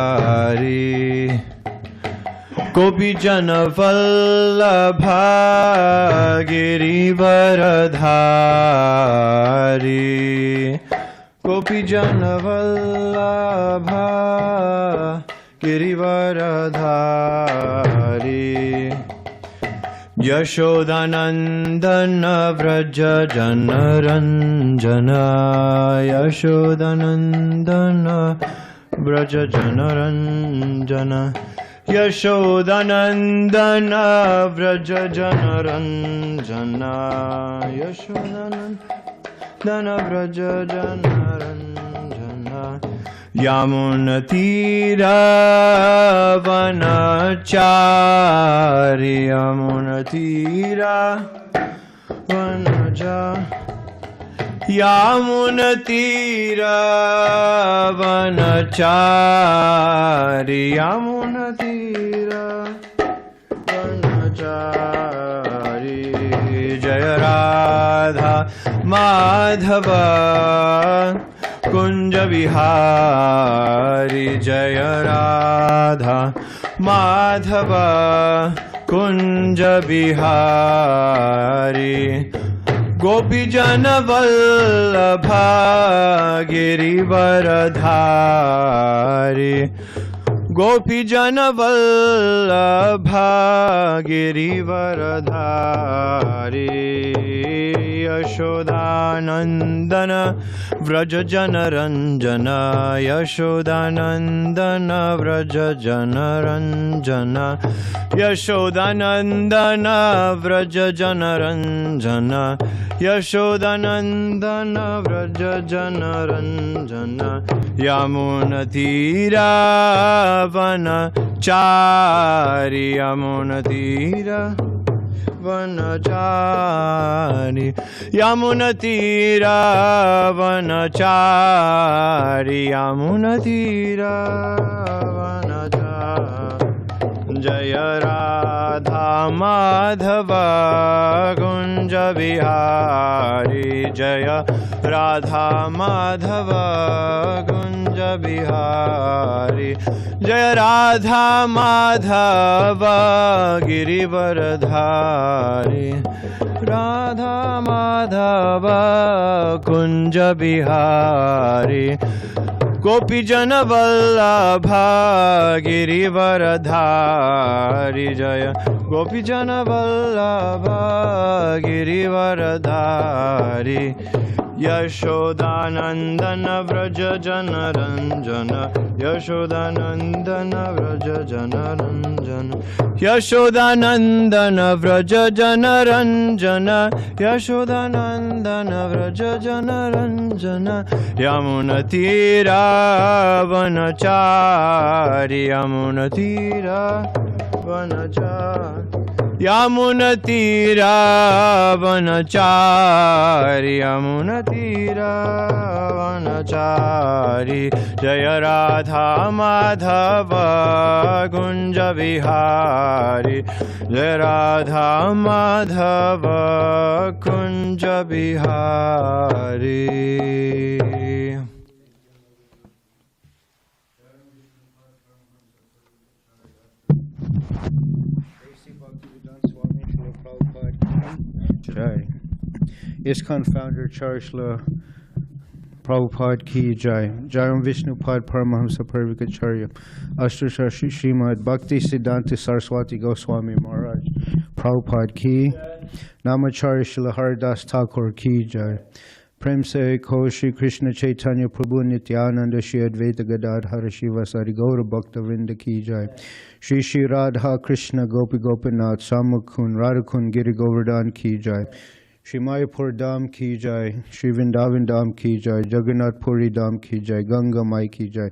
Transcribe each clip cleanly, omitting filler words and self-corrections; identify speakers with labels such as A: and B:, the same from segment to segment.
A: Giridvaradhari Gopi Jana Vallabha Girivaradhari Gopi Jana Vallabha Girivaradhari Yashodanandana Vraja Janaranjana Yashodanandana Vraja Janaranjana Yashodanandana Vraja Janaranjana Yashodanandana Vraja Janaranjana Yamunatira Vanachari Yamunatira Vanachari Yamunatira Vanachari Yamunatira Vanachari Jaya Radha Madhava Kunja Vihari Jaya Radha Madhava Kunja Vihari Gopi Jana Vallabha Girivaradhari Gopi Jana Vallabha Girivaradhari Yashodanandana Vraja Janaranjana Yashodanandana Vraja Janaranjana Yashodanandana Vraja Janaranjana Yashodanandana Vraja Janaranjana Yamunatira Vanachari Yamunatira Vanachari Yamunatira Vanachari Yamunatira Vanachari Jaya Radha Madhava Kunja Vihari Jaya Radha Madhava Kunja Vihari Jaya Radha Madhava Girivaradhari Radha Madhava Kunja Vihari Gopi Jana Vallabha Girivaradhari Jaya Gopi Jana Vallabha Girivaradhari Yashodanandana Vraja Janaranjana Yashodanandana Vraja Janaranjana Yashodanandana Vraja Janaranjana Yashodanandana Vraja Janaranjana Yamunatira Vanachari Yamunatira Vanachari Yamunatira Vanachari Yamunatira Vanachari Jaya Radha Madhava Kunja Vihari Jaya Radha Madhava Kunja Vihari.
B: Jai. ISKCON founder Charishla Prabhupada Ki Jai. Jayam Vishnupad Paramahamsa Parvikacharya. Ashtasha Srimad Bhakti Siddhanta Saraswati Goswami Maharaj Prabhupada Ki. Namacharya Srila Haridas Thakur Ki Jai. Prem Se Ko Shri Krishna Chaitanya Prabhu Nityananda Shri Advaita Gadadhara Shivasari Gaura Bhakta Vrinda Ki Jai. Shri Shri Radha Krishna Gopi Gopinath Samakun Radhakun Giri Govardhan Ki Jai. Shri Mayapur Dham Ki Jai. Shri Vrindavan Dham Ki Jai. Jagannath Puri Dham Ki Jai. Ganga Mai Ki Jai.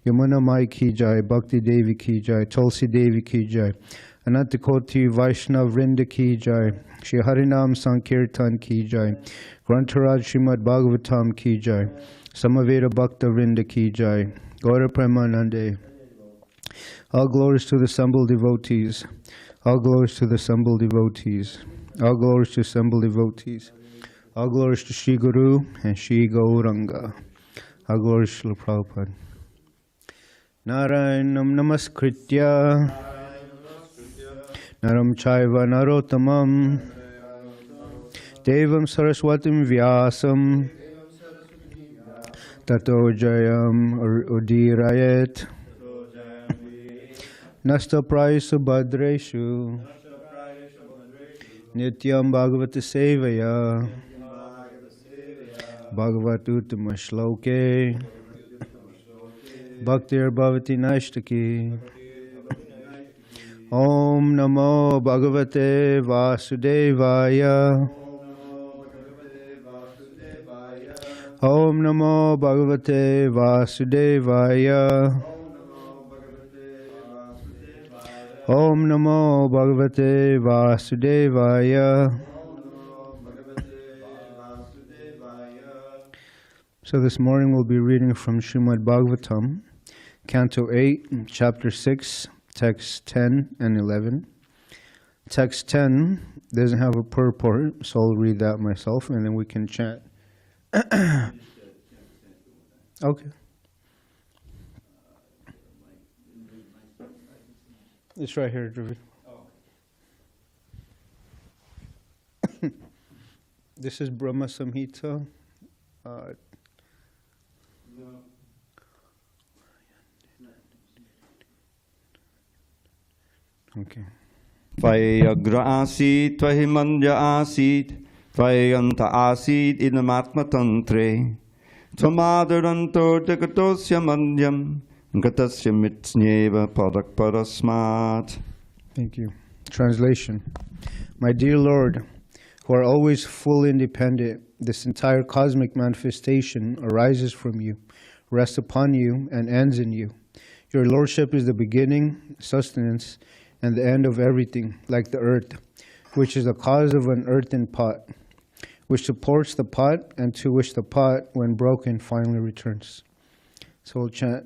B: Yamuna Mai Ki Jai. Bhakti Devi Ki Jai. Tulsi Devi Ki Jai. Anantakoti Vaishnav Vrinda Ki Jai. Shri Harinam Sankirtan Ki Jai. Grantaraj Srimad Bhagavatam Ki Jai. Samaveda Bhakta Vrinda Ki Jai. Gaura Premanande. All glories to the assembled devotees. All glories to the assembled devotees. All glories to assembled devotees. All glories to Shri Guru and Shri Gauranga. All glories to Prabhupada. Narayanam namaskritya Naram chaiva narottamam Devam saraswatim vyasam Tato jayam udirayet Nasta prayasa bhadreshu Nityam bhagavata sevaya Bhagavatuttama shloke Bhaktir bhavati naishtaki Om namo bhagavate vasudevaya Om namo bhagavate vasudevaya Om namo bhagavate vasudevaya. So this morning we'll be reading from Srimad Bhagavatam, Canto 8, Chapter 6, Texts 10 and 11. Text 10 doesn't have a purport, so I'll read that myself and then we can chant. Okay. It's right here, Dravid. This is Brahma Samhita. Okay.
C: Tvayagra asid, tvahimandya asid, tvayanta asid idamatmatantre, tvamadaranto dekatosya mandyam, gatasya mitsnyeva padakparasmat.
B: Thank you. Translation. My dear Lord, who are always fully independent, this entire cosmic manifestation arises from you, rests upon you, and ends in you. Your Lordship is the beginning, sustenance, and the end of everything, like the earth, which is the cause of an earthen pot, which supports the pot, and to which the pot, when broken, finally returns. So we'll chant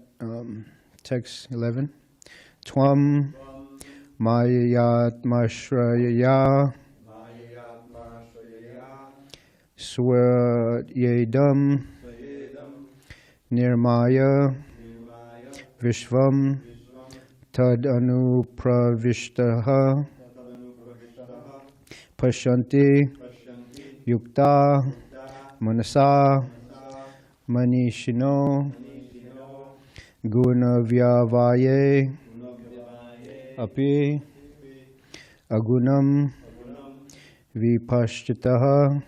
B: text 11. Tvam mayayatmashrayaya swayedam nirmaya vishvam tad anupravishtaha pashanti yukta manasa manishino gunavyavaye api agunam vipashtitaha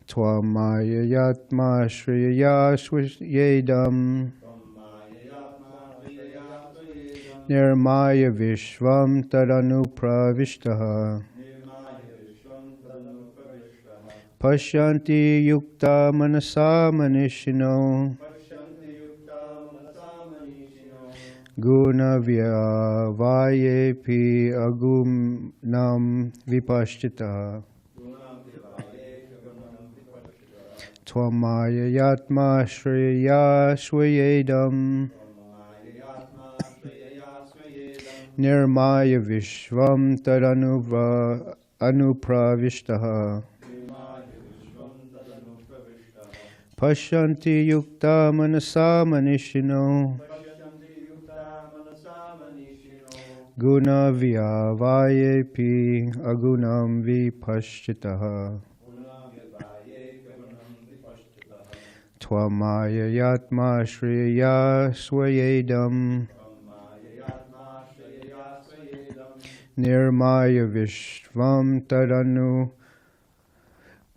B: tvamayayatma shriyaya swayedam nirmaya vishvam tadanupravishtaha pashyanti yukta manasa manishino gunavyavayepi agunam vipashtitaha tvamayayatma shriyaya swayedam nirmaya vishvam tadanupravishtaha pashyanti yukta manasa manishino gunavyavayepi agunam vipashtitaha tvamayayatma shriyaya swayedam nirmaya vishvam tadanu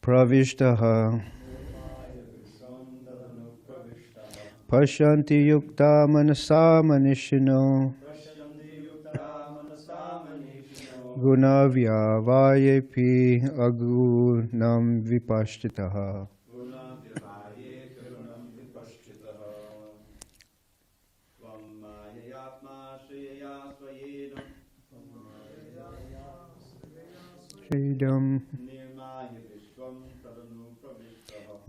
B: pravishtaha pashyanti yukta manasa manishino gunavyavayepi agunam vipashtitaha.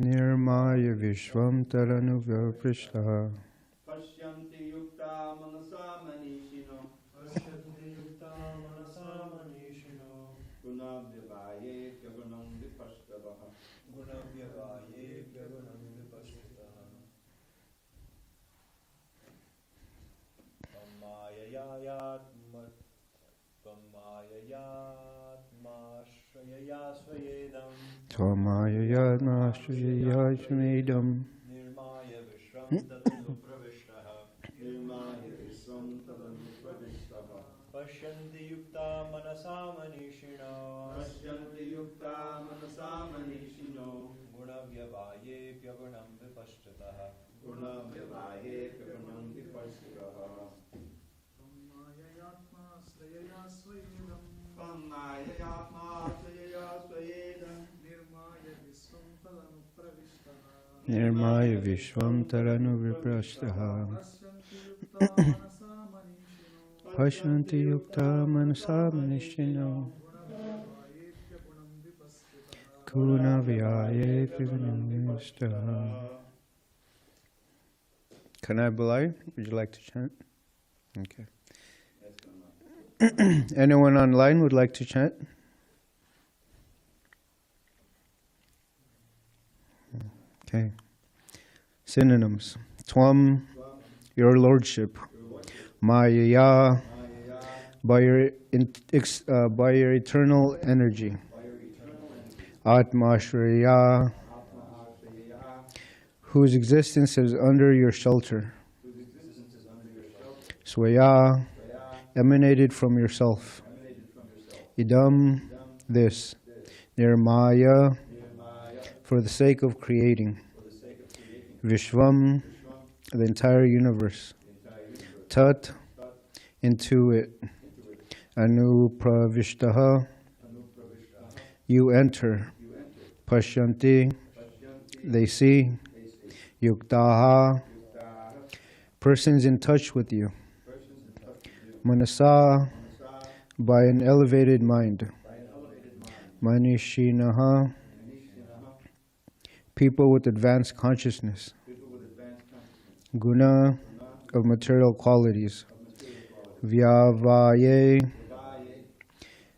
B: Nirmaya Vishvam Taranu Prishtaha Pashyanti Yukta Manasa Manishino Tvamaya yatma shriyaya shmedam.
A: Pashyanti yukta manasa manishino guna vyavaye pyagunam vipashtataha
B: Nirmaya Vishvam Taranu Viprashtaha. Pashyanti yukta manasa manishino guna vyavaye pyagunam vipashtataha. Kanai Balai, would you like to chant? Okay. Anyone online would like to chant? Okay. Synonyms. Twam, your lordship. Maya, by your eternal energy. Atma Shriya, whose existence is under your shelter. Swaya, emanated from yourself. Idam, this. Nirmaya, for the sake of creating. Vishvam, the entire universe. Tat, into it. Anupravishtaha, you enter. Pashyanti, they see. Yuktaha, persons in touch with you. Manasa, by an elevated mind. Manishinaha, people with advanced consciousness. Guna, of material qualities. Vyavaye,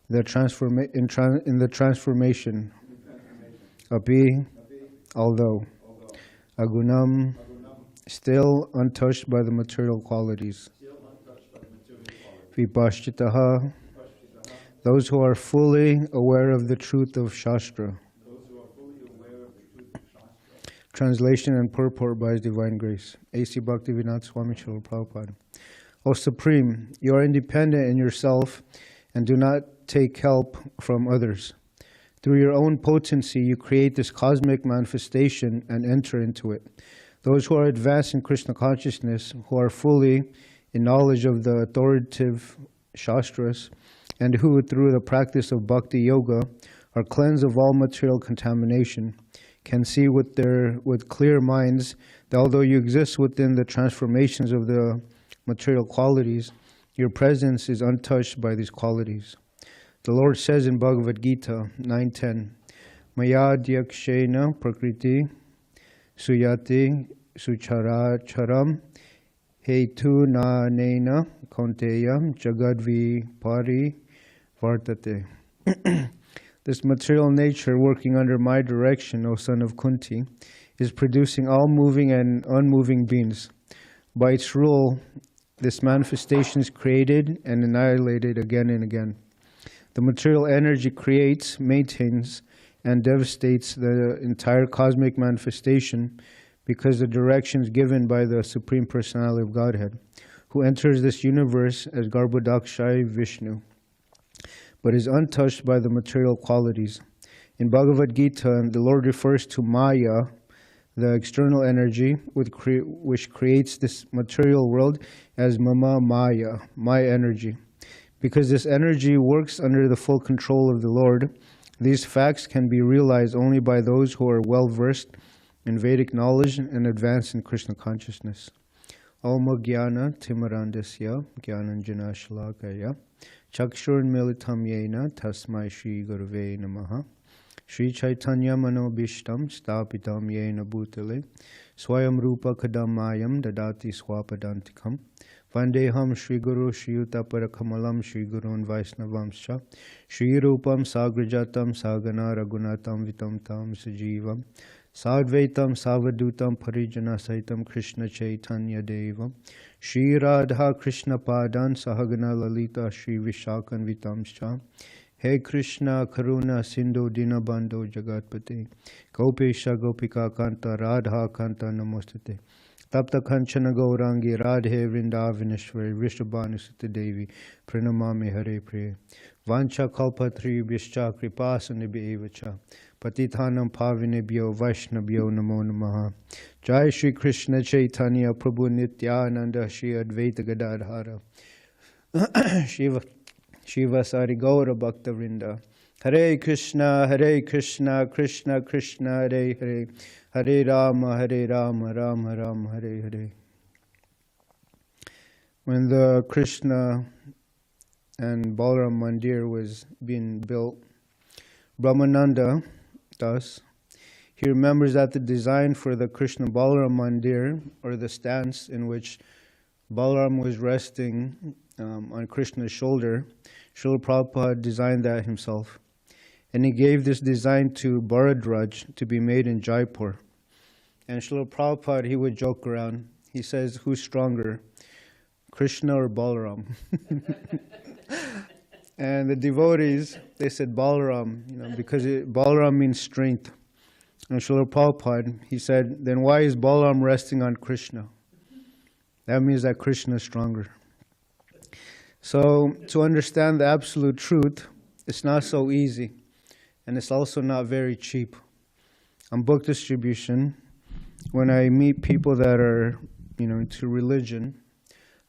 B: in the transformation. Api, although. Agunam, still untouched by the material qualities. Vipashchitaha, those who are fully aware of the truth of Shastra. Translation and purport by His Divine Grace. A.C. Bhaktivedanta Swami Srila Prabhupada. O Supreme, you are independent in yourself and do not take help from others. Through your own potency, you create this cosmic manifestation and enter into it. Those who are advanced in Krishna consciousness, who are fully in knowledge of the authoritative Shastras, and who, through the practice of Bhakti Yoga, are cleansed of all material contamination, can see with clear minds that although you exist within the transformations of the material qualities, your presence is untouched by these qualities. The Lord says in Bhagavad Gita 9:10, Maya dyakshena prakriti suyati sucharacharam hetu na nena kaunteya jagadvi pari vartate. This material nature working under my direction, O son of Kunti, is producing all moving and unmoving beings. By its rule, this manifestation is created and annihilated again and again. The material energy creates, maintains, and devastates the entire cosmic manifestation because the directions given by the Supreme Personality of Godhead, who enters this universe as Garbhodakaśāyī Viṣṇu, but is untouched by the material qualities. In Bhagavad Gita, the Lord refers to Maya, the external energy which creates this material world, as Mama Maya, my energy. Because this energy works under the full control of the Lord, these facts can be realized only by those who are well versed in Vedic knowledge and advanced in Krishna consciousness. Om Jnana Timarandasya Jnananjana Shalakaya Chakshurn Militam Yena Tasmai Shri Gurave Namaha Shri Chaitanya Manobishtam Stapitam Yena Bhutale Swayam Rupa Kadamayam Dadati Swapadantikam Vandeham Shri Guru Shri Utapara Shri Gurun Vaisnavamscha Shri Rupam Sagrajatam Sagana Ragunatam Vitam Tam Sajivam Sadvaitam Savadutam Parijana Saitam Krishna Chaitanya Devam Shri Radha Krishna Padan Sahagana Lalita Shri Vishakan Vitamscha He Krishna Karuna Sindhu Dinabandhu Jagatpate Gopesha Gopika Kanta Radha Kanta Namostate Tapta Kanchana Gaurangi Radhe Vrindavaneshwari Vrishabhanusute Devi Pranamami Hare Priya Vancha Kalpatri Vishcha Kripasanibi Evacha Patithanam Pavinebhyo Vaishnabhyo Namo Namaha Jai Shri Krishna Chaitanya Prabhu Nityananda Shri Advaita Gadadhara Shiva Sari Gaura Bhakta Vrinda Hare Krishna Krishna Krishna Hare Hare Hare Rama Rama Rama Hare Hare. When the Krishna and Balaram Mandir was being built, Brahmananda Das, he remembers that the design for the Krishna Balaram Mandir, or the stance in which Balaram was resting on Krishna's shoulder, Srila Prabhupada designed that himself. And he gave this design to Bharadraj to be made in Jaipur. And Srila Prabhupada, he would joke around. He says, who's stronger, Krishna or Balaram? And the devotees, they said Balaram, because Balaram means strength. And Srila Prabhupada, he said, then why is Balaram resting on Krishna? That means that Krishna is stronger. So to understand the absolute truth, it's not so easy. And it's also not very cheap. On book distribution, when I meet people that are, into religion,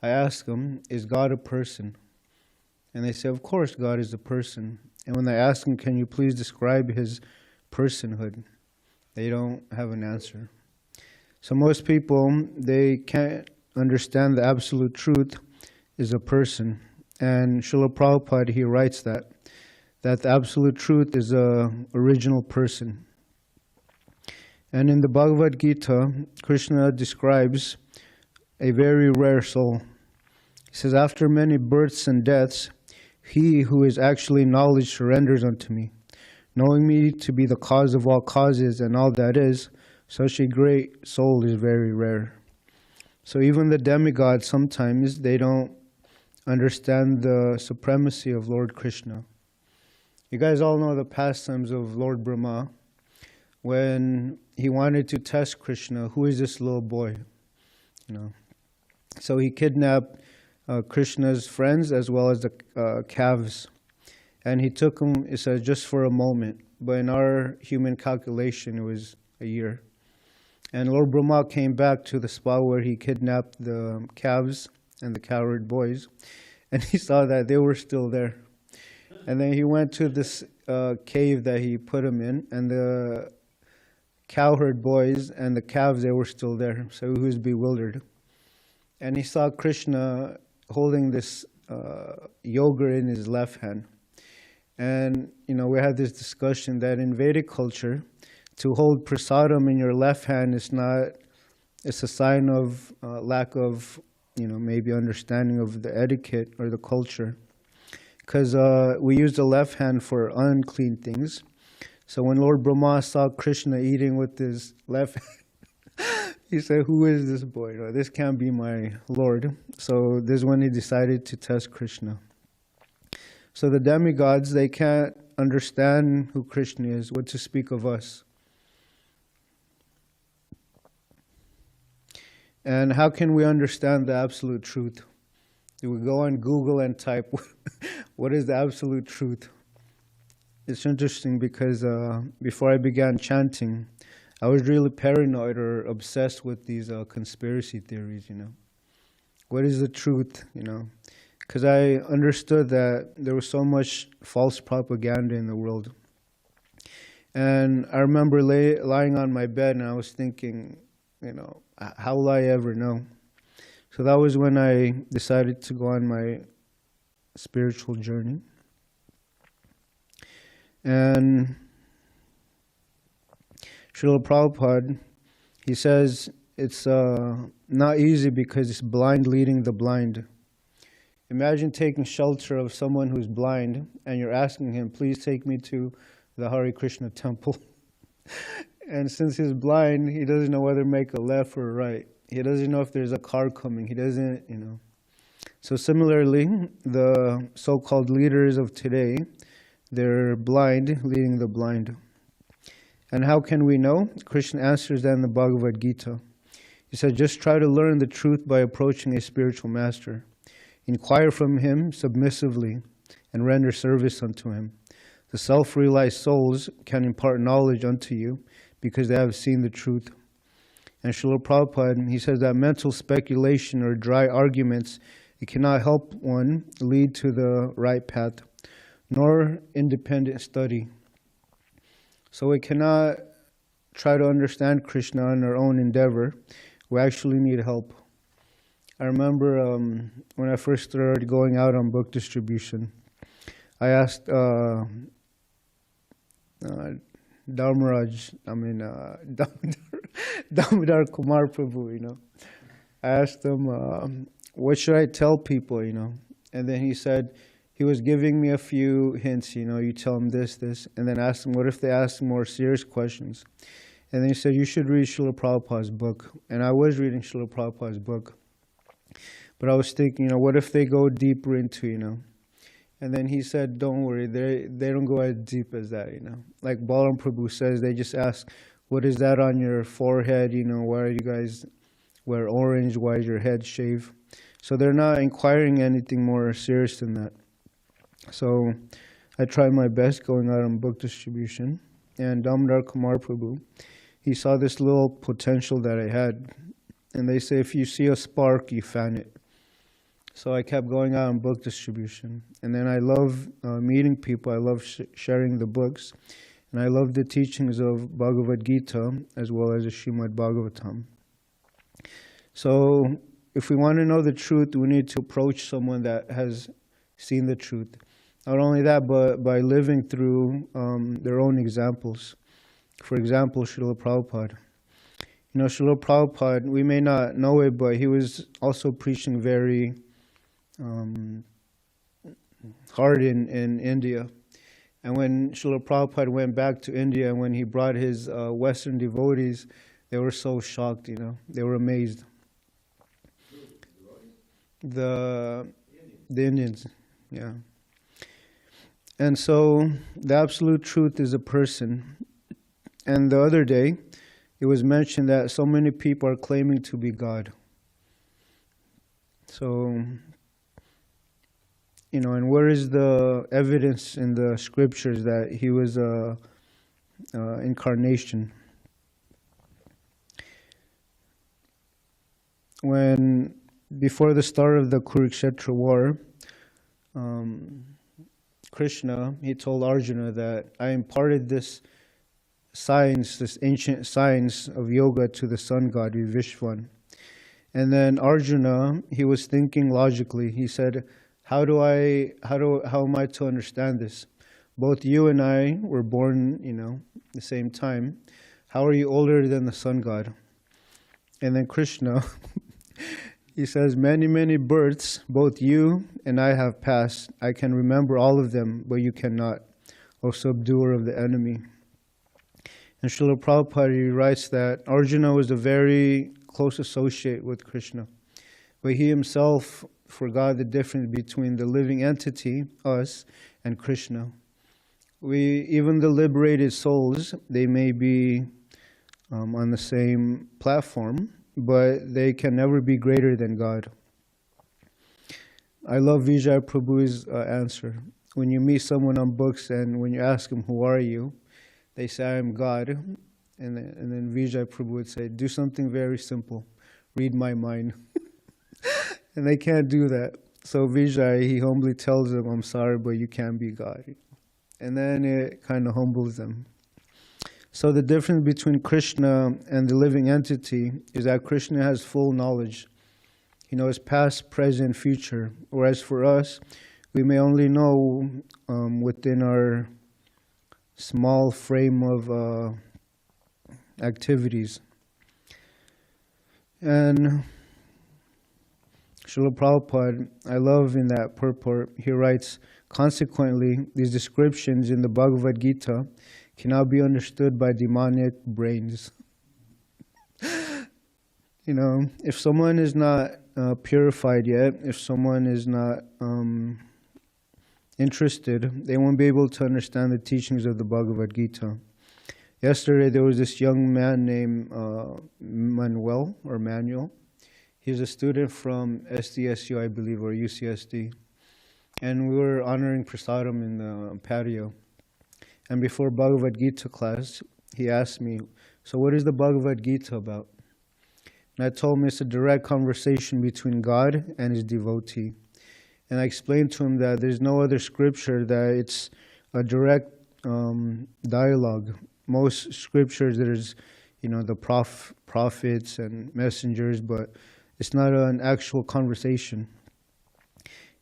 B: I ask them, is God a person? And they say, of course God is a person. And when I ask them, can you please describe his personhood? They don't have an answer. So most people, they can't understand the absolute truth is a person. And Srila Prabhupada, he writes that the absolute truth is a original person. And in the Bhagavad Gita, Krishna describes a very rare soul. He says, after many births and deaths, he who is actually knowledge surrenders unto me. Knowing me to be the cause of all causes and all that is, such a great soul is very rare. So even the demigods, sometimes they don't understand the supremacy of Lord Krishna. You guys all know the pastimes of Lord Brahma. When he wanted to test Krishna, who is this little boy? So he kidnapped Krishna's friends as well as the calves. And he took them, it says, just for a moment. But in our human calculation, it was a year. And Lord Brahma came back to the spot where he kidnapped the calves and the cowherd boys. And he saw that they were still there. And then he went to this cave that he put them in. And the cowherd boys and the calves, they were still there. So he was bewildered. And he saw Krishna holding this yogurt in his left hand. And, we had this discussion that in Vedic culture, to hold prasadam in your left hand is not, it's a sign of lack of, maybe understanding of the etiquette or the culture. Because we use the left hand for unclean things. So when Lord Brahma saw Krishna eating with his left hand, he said, who is this boy? This can't be my Lord. So this is when he decided to test Krishna. So the demigods, they can't understand who Krishna is, what to speak of us. And how can we understand the absolute truth? Do we go on Google and type, what is the absolute truth? It's interesting because before I began chanting, I was really paranoid or obsessed with these conspiracy theories, What is the truth, Because I understood that there was so much false propaganda in the world. And I remember lying on my bed and I was thinking, how will I ever know? So that was when I decided to go on my spiritual journey. And Srila Prabhupada, he says it's not easy because it's blind leading the blind. Imagine taking shelter of someone who's blind and you're asking him, please take me to the Hare Krishna temple. And since he's blind, he doesn't know whether to make a left or a right. He doesn't know if there's a car coming. He doesn't, So similarly, the so-called leaders of today, They're blind, leading the blind. And how can we know? Krishna answers that in the Bhagavad Gita. He said, just try to learn the truth by approaching a spiritual master. Inquire from him submissively and render service unto him. The self-realized souls can impart knowledge unto you because they have seen the truth. And Srila Prabhupada, he says that mental speculation or dry arguments, it cannot help one lead to the right path, nor independent study. So we cannot try to understand Krishna on our own endeavor. We actually need help. I remember when I first started going out on book distribution, I asked Damodar Kumar Prabhu, I asked him, what should I tell people, And then he said, he was giving me a few hints, you tell them this, and then asked them, what if they ask more serious questions? And then he said, you should read Srila Prabhupada's book. And I was reading Srila Prabhupada's book. But I was thinking, what if they go deeper into, And then he said, don't worry, they don't go as deep as that, Like Balaram Prabhu says, they just ask, what is that on your forehead? Why are you guys wear orange? Why is your head shaved? So they're not inquiring anything more serious than that. So I tried my best going out on book distribution. And Damodar Kumar Prabhu, he saw this little potential that I had. And they say, if you see a spark, you fan it. So I kept going out on book distribution. And then I love meeting people. I love sharing the books. And I love the teachings of Bhagavad Gita as well as the Srimad Bhagavatam. So if we want to know the truth, we need to approach someone that has seen the truth. Not only that, but by living through their own examples. For example, Srila Prabhupada. Srila Prabhupada, we may not know it, but he was also preaching very hard in India. And when Srila Prabhupada went back to India, and when he brought his Western devotees, they were so shocked, They were amazed. The Indians, yeah. And so the absolute truth is a person. And the other day, it was mentioned that so many people are claiming to be God. So, and where is the evidence in the scriptures that he was incarnation? Before the start of the Kurukshetra war, Krishna, he told Arjuna that I imparted this science, this ancient science of yoga to the sun god Vishnu. And then Arjuna, he was thinking logically. He said, how am I to understand this? Both you and I were born, the same time. How are you older than the sun god? And then Krishna, he says, many, many births, both you and I have passed. I can remember all of them, but you cannot, O subduer of the enemy. And Srila Prabhupada, he writes that Arjuna was a very close associate with Krishna, but he himself forgot the difference between the living entity, us, and Krishna. Even the liberated souls, they may be on the same platform, but they can never be greater than God. I love Vijay Prabhu's answer. When you meet someone on books and when you ask them, who are you? They say, I am God. And then Vijay Prabhu would say, do something very simple. Read my mind. And they can't do that. So Vijay, he humbly tells them, I'm sorry, but you can't be God. And then it kind of humbles them. So the difference between Krishna and the living entity is that Krishna has full knowledge. He knows past, present, future. Whereas for us, we may only know within our small frame of activities. And Srila Prabhupada, I love in that purport, he writes, consequently, these descriptions in the Bhagavad Gita cannot be understood by demonic brains. If someone is not purified yet, if someone is not interested, they won't be able to understand the teachings of the Bhagavad Gita. Yesterday, there was this young man named Manuel. He's a student from SDSU, I believe, or UCSD. And we were honoring prasadam in the patio. And before Bhagavad Gita class, he asked me, so what is the Bhagavad Gita about? And I told him it's a direct conversation between God and his devotee. And I explained to him that there's no other scripture that it's a direct dialogue. Most scriptures, there's, the prophets and messengers, but it's not an actual conversation.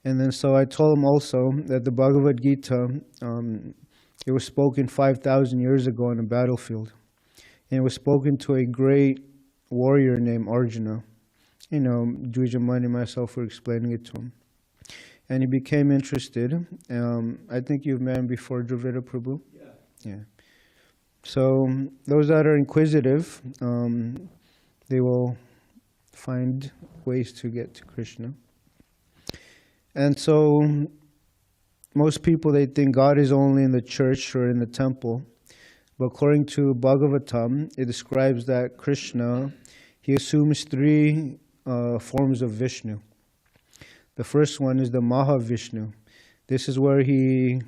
B: And then so I told him also that the Bhagavad Gita, it was spoken 5,000 years ago on a battlefield. And it was spoken to a great warrior named Arjuna. Dvijamani and myself were explaining it to him. And he became interested. I think you've met him before, Dravida Prabhu? Yeah. So those that are inquisitive, they will find ways to get to Krishna. And so most people, they think God is only in the church or in the temple. But according to Bhagavatam, it describes that Krishna, he assumes three forms of Vishnu. The first one is the Mahavishnu. This is where he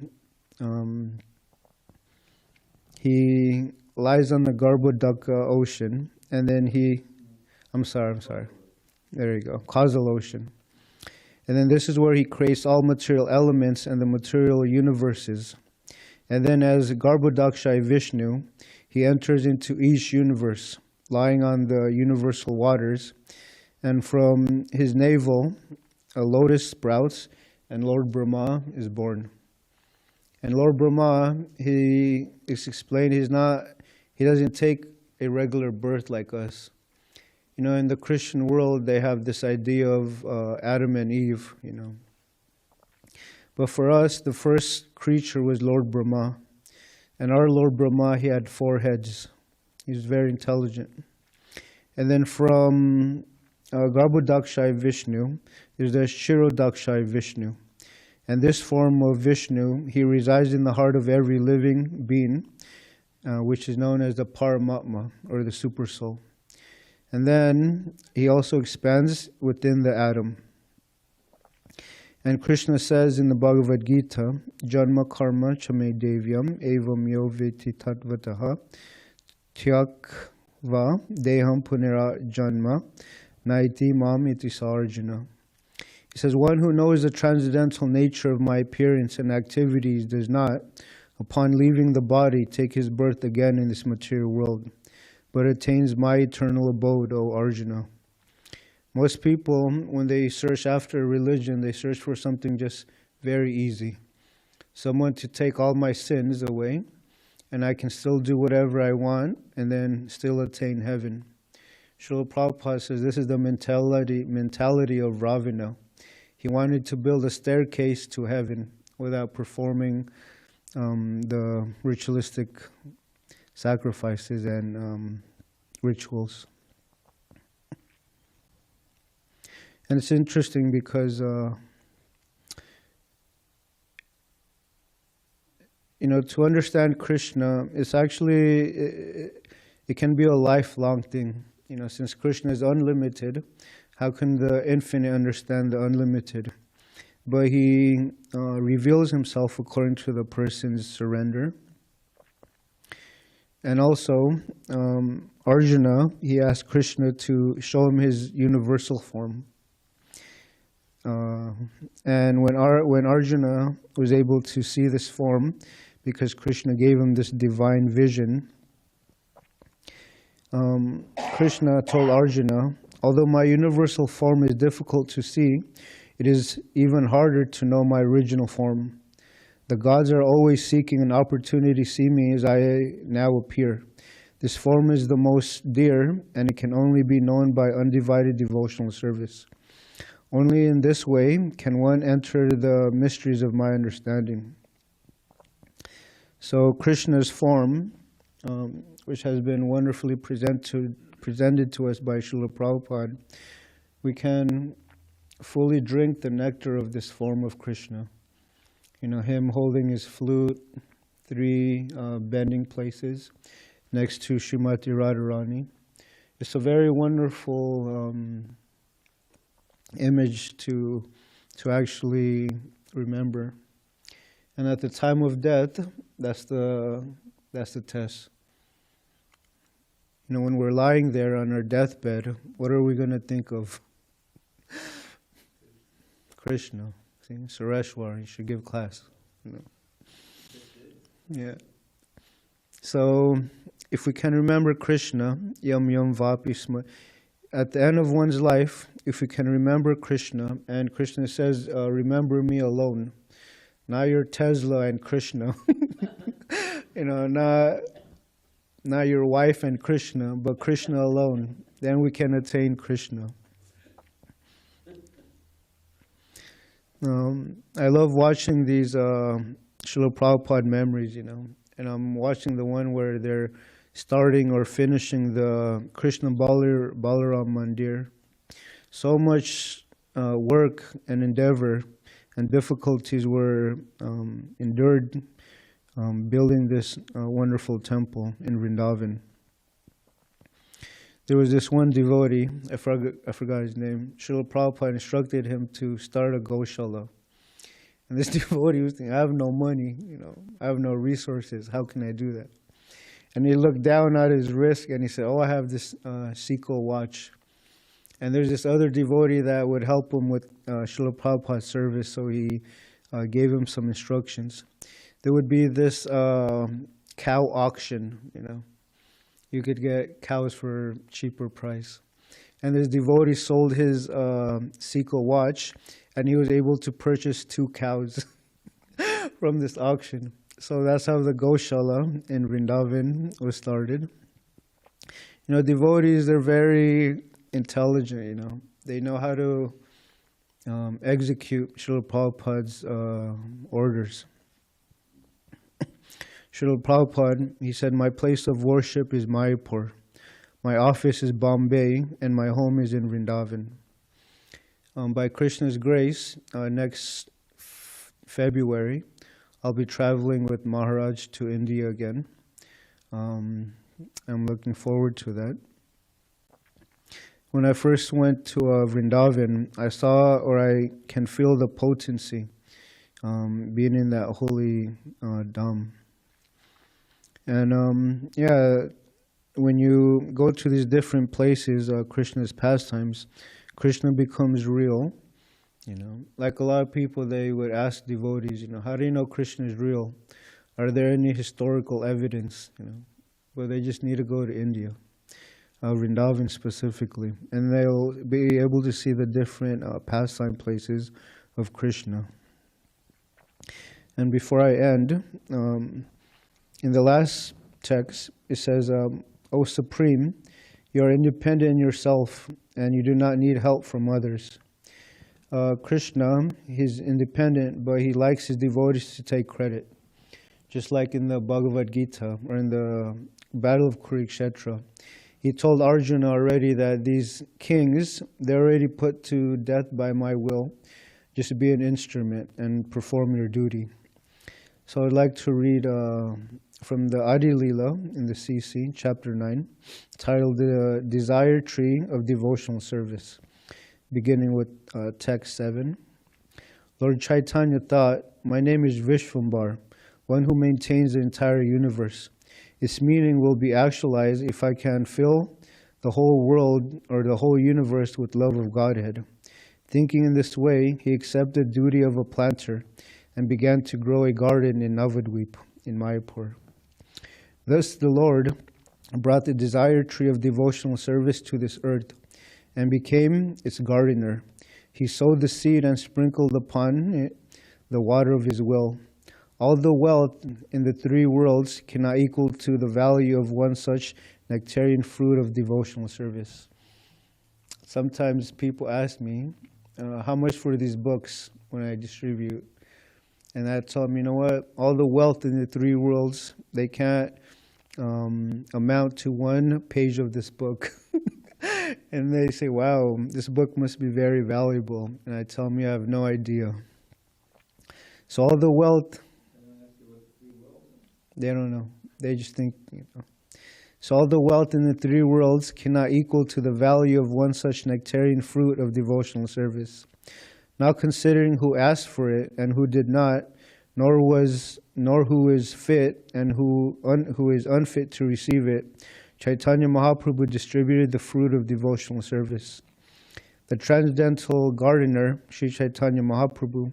B: lies on the Garbhodakaśāyī ocean, and then I'm sorry. There you go, causal ocean. And then this is where he creates all material elements and the material universes. And then as Garbhodakaśāyī Viṣṇu, he enters into each universe, lying on the universal waters. And from his navel, a lotus sprouts, and Lord Brahma is born. And Lord Brahma, he is explained, he doesn't take a regular birth like us. In the Christian world, they have this idea of Adam and Eve, But for us, the first creature was Lord Brahma. And our Lord Brahma, he had 4 heads. He was very intelligent. And then from Garbhodakaśāyī Viṣṇu, there's the Kshirodakaśāyī Viṣṇu. And this form of Vishnu, he resides in the heart of every living being, which is known as the Paramatma, or the Super Soul. And then he also expands within the atom. And Krishna says in the Bhagavad Gita, Janma karma chame devyam evam yo veti tatvataha tyakva deham punira janma naiti mam iti sarjana. He says, one who knows the transcendental nature of my appearance and activities does not, upon leaving the body, take his birth again in this material world, but attains my eternal abode, O Arjuna. Most people, when they search after a religion, they search for something just very easy. Someone to take all my sins away, and I can still do whatever I want, and then still attain heaven. Srila Prabhupada says this is the mentality of Ravana. He wanted to build a staircase to heaven without performing the ritualistic sacrifices and rituals. And it's interesting because, to understand Krishna, it's actually, it can be a lifelong thing. Since Krishna is unlimited, how can the infinite understand the unlimited? But he reveals himself according to the person's surrender. And also, Arjuna, he asked Krishna to show him his universal form. And when Arjuna was able to see this form, because Krishna gave him this divine vision, Krishna told Arjuna, although my universal form is difficult to see, it is even harder to know my original form. The gods are always seeking an opportunity to see me as I now appear. This form is the most dear, and it can only be known by undivided devotional service. Only in this way can one enter the mysteries of my understanding. So Krishna's form, which has been wonderfully presented to us by Srila Prabhupada, we can fully drink the nectar of this form of Krishna. him holding his flute, 3 bending places next to Srimati Radharani. It's a very wonderful image to actually remember. And at the time of death, that's the test. When we're lying there on our deathbed, what are we going to think of? Krishna. See, Sureshwar, you should give class. Yeah. So, if we can remember Krishna, yam yam vapi sma, at the end of one's life, if we can remember Krishna, and Krishna says, remember me alone, not your Tesla and Krishna, not your wife and Krishna, but Krishna alone, then we can attain Krishna. I love watching these Srila Prabhupada memories, and I'm watching the one where they're starting or finishing the Krishna Balaram Mandir. So much work and endeavor and difficulties were endured building this wonderful temple in Vrindavan. There was this one devotee, I forgot his name. Srila Prabhupada instructed him to start a Goshala. And this devotee was thinking, I have no money, I have no resources, how can I do that? And he looked down at his wrist and he said, I have this ISKCON watch. And there's this other devotee that would help him with Srila Prabhupada's service, so he gave him some instructions. There would be this cow auction, You could get cows for cheaper price. And this devotee sold his ISKCON watch, and he was able to purchase 2 cows from this auction. So that's how the Goshala in Vrindavan was started. Devotees, they're very intelligent, They know how to execute Srila Prabhupada's orders. Srila Prabhupada, he said, my place of worship is Mayapur. My office is Bombay, and my home is in Vrindavan. By Krishna's grace, next February, I'll be traveling with Maharaj to India again. I'm looking forward to that. When I first went to Vrindavan, I saw, or I can feel the potency being in that holy dham. And when you go to these different places, Krishna's pastimes, Krishna becomes real. Like a lot of people, they would ask devotees, how do you know Krishna is real? Are there any historical evidence? Well, they just need to go to India, Vrindavan specifically, and they'll be able to see the different pastime places of Krishna. And before I end, in the last text, it says, O Supreme, you are independent in yourself, and you do not need help from others. Krishna, he's independent, but he likes his devotees to take credit. Just like in the Bhagavad Gita, or in the Battle of Kurukshetra. He told Arjuna already that these kings, they're already put to death by my will. Just be an instrument and perform your duty. So I'd like to read from the Adi Lila in the CC, chapter 9, titled The Desire Tree of Devotional Service, beginning with text 7. Lord Chaitanya thought, my name is Vishvambar, one who maintains the entire universe. Its meaning will be actualized if I can fill the whole world or the whole universe with love of Godhead. Thinking in this way, he accepted the duty of a planter and began to grow a garden in Navadvip, in Mayapur. Thus the Lord brought the desired tree of devotional service to this earth and became its gardener. He sowed the seed and sprinkled upon it the water of his will. All the wealth in the 3 worlds cannot equal to the value of one such nectarian fruit of devotional service. Sometimes people ask me, how much for these books when I distribute? And I tell them, you know what, all the wealth in the 3 worlds, they can't amount to 1 page of this book. And they say, wow, this book must be very valuable. And I tell them, I have no idea. So all the wealth, they don't know. They just think, So all the wealth in the three worlds cannot equal to the value of one such nectarian fruit of devotional service. Now considering who asked for it and who did not, nor who is fit and who is unfit to receive it, Chaitanya Mahaprabhu distributed the fruit of devotional service. The transcendental gardener, Sri Chaitanya Mahaprabhu,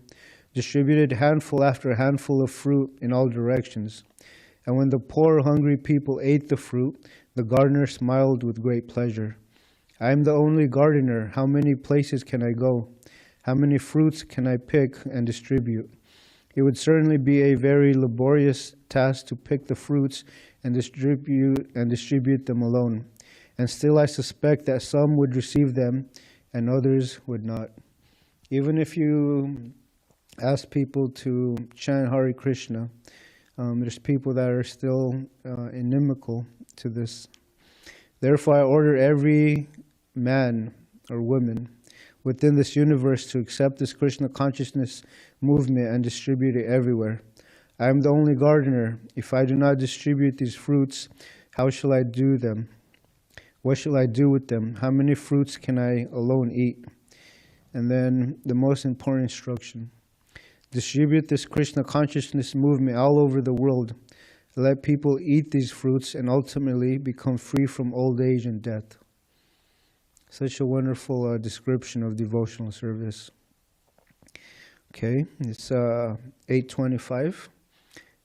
B: distributed handful after handful of fruit in all directions. And when the poor, hungry people ate the fruit, the gardener smiled with great pleasure. I am the only gardener. How many places can I go? How many fruits can I pick and distribute? It would certainly be a very laborious task to pick the fruits and distribute them alone. And still I suspect that some would receive them and others would not. Even if you ask people to chant Hare Krishna, there's people that are still inimical to this. Therefore, I order every man or woman within this universe to accept this Krishna consciousness movement and distribute it everywhere. I am the only gardener. If I do not distribute these fruits, how shall I do them? What shall I do with them? How many fruits can I alone eat? And then the most important instruction. Distribute this Krishna consciousness movement all over the world. Let people eat these fruits and ultimately become free from old age and death. Such a wonderful description of devotional service. Okay, it's 8:25.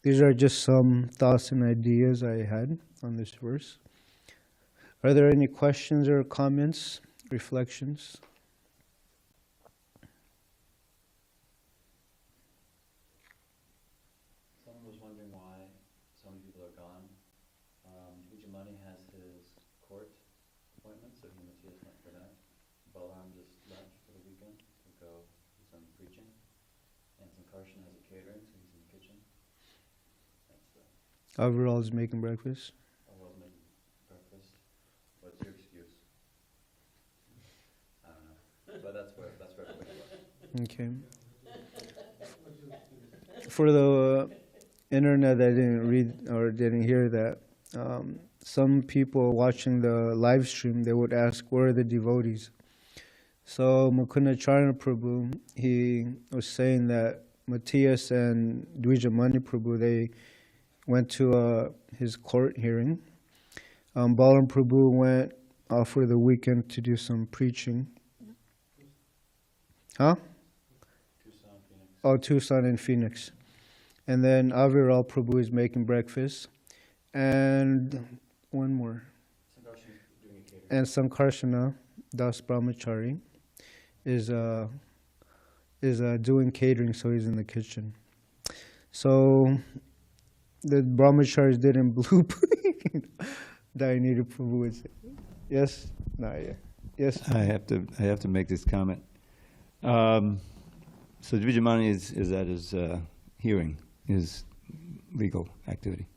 B: These are just some thoughts and ideas I had on this verse. Are there any questions or comments, reflections?
D: Someone was wondering why so many people are gone. Vijamani has his court appointment, so Matthias went for that. Balaram just left for the weekend to go do some preaching. And Sankarshan has a catering, so he's in the kitchen.
B: Overall is making breakfast.
D: Overall's making breakfast. What's your excuse? I don't know. But that's where everybody was.
B: Okay. For the internet that didn't read or didn't hear that, some people watching the live stream, they would ask, where are the devotees? So Mukunda Charana Prabhu, he was saying that Matthias and Dvijamani Prabhu, they went to his court hearing. Balaram Prabhu went for the weekend to do some preaching. Huh?
D: Tucson, Phoenix.
B: Oh, Tucson and Phoenix. And then Aviral Prabhu is making breakfast. And one more.
D: Sankarshan doing a catering.
B: And Sankarshana Das Brahmachari is doing catering, so he's in the kitchen. So the brahmacharis didn't bloop. Dayanira Prabhu would say, yes, no, yeah, yes.
C: I have to make this comment. So Dvijamani is at his hearing, his legal activity.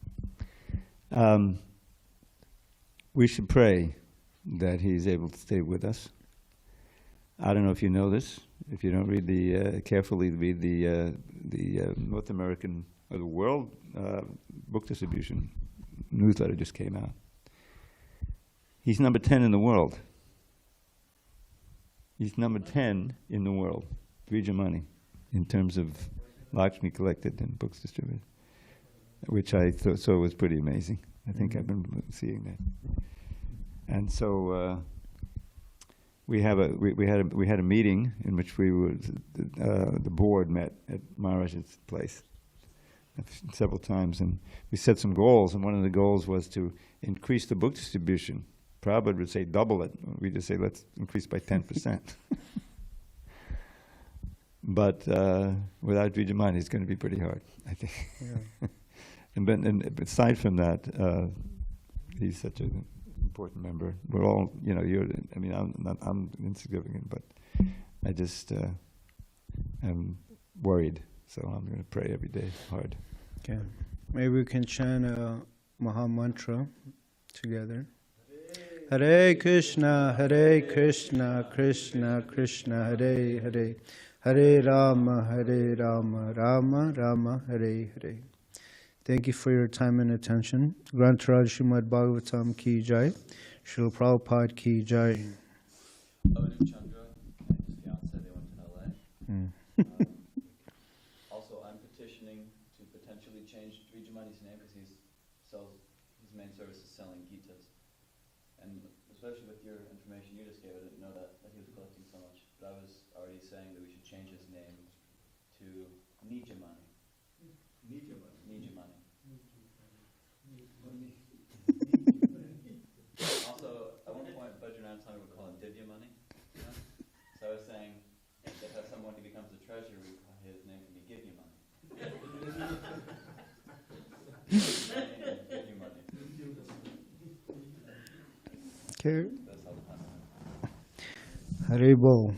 C: We should pray that he's able to stay with us. I don't know if you know this. If you don't read carefully read the North American or the world book distribution newsletter just came out. He's number 10 in the world. He's number 10 in the world, Dvijamani, in terms of Lakshmi collected and books distributed, which I thought was pretty amazing. I think I've been seeing that. And so we had a meeting in which the board met at Maharaj's place several times, and we set some goals, and one of the goals was to increase the book distribution. Prabhupada would say double it. We just say let's increase by 10%. But without Dvijamani, it's going to be pretty hard, I think. Yeah. and aside from that, he's such an important member. We're all, I'm insignificant, but I just am worried. So I'm going to pray every day hard.
B: Okay. Maybe we can chant a Maha Mantra together. Hare Krishna, Krishna Krishna, Hare Hare. Hare Rama, Rama Rama, Hare Hare. Thank you for your time and attention. Grantaraj Srimad Bhagavatam ki jai. Srila Prabhupada ki jai.
D: Avanu Chandra and his fiance, they went to LA. Also, I'm petitioning to potentially change Vijamani's name because his main service is selling Gitas. And especially with your information you just gave, I didn't know that he was collecting so much. But I was already saying that we should change his name to Nijamani. Nijamani. Also, at one point, Bajrananath Swami would call him Divyamani. You know? So I was saying that if someone he becomes a treasurer, his name can be Givyamani. Givyamani.
B: Okay.
D: That's how the time.
B: Hare Bol.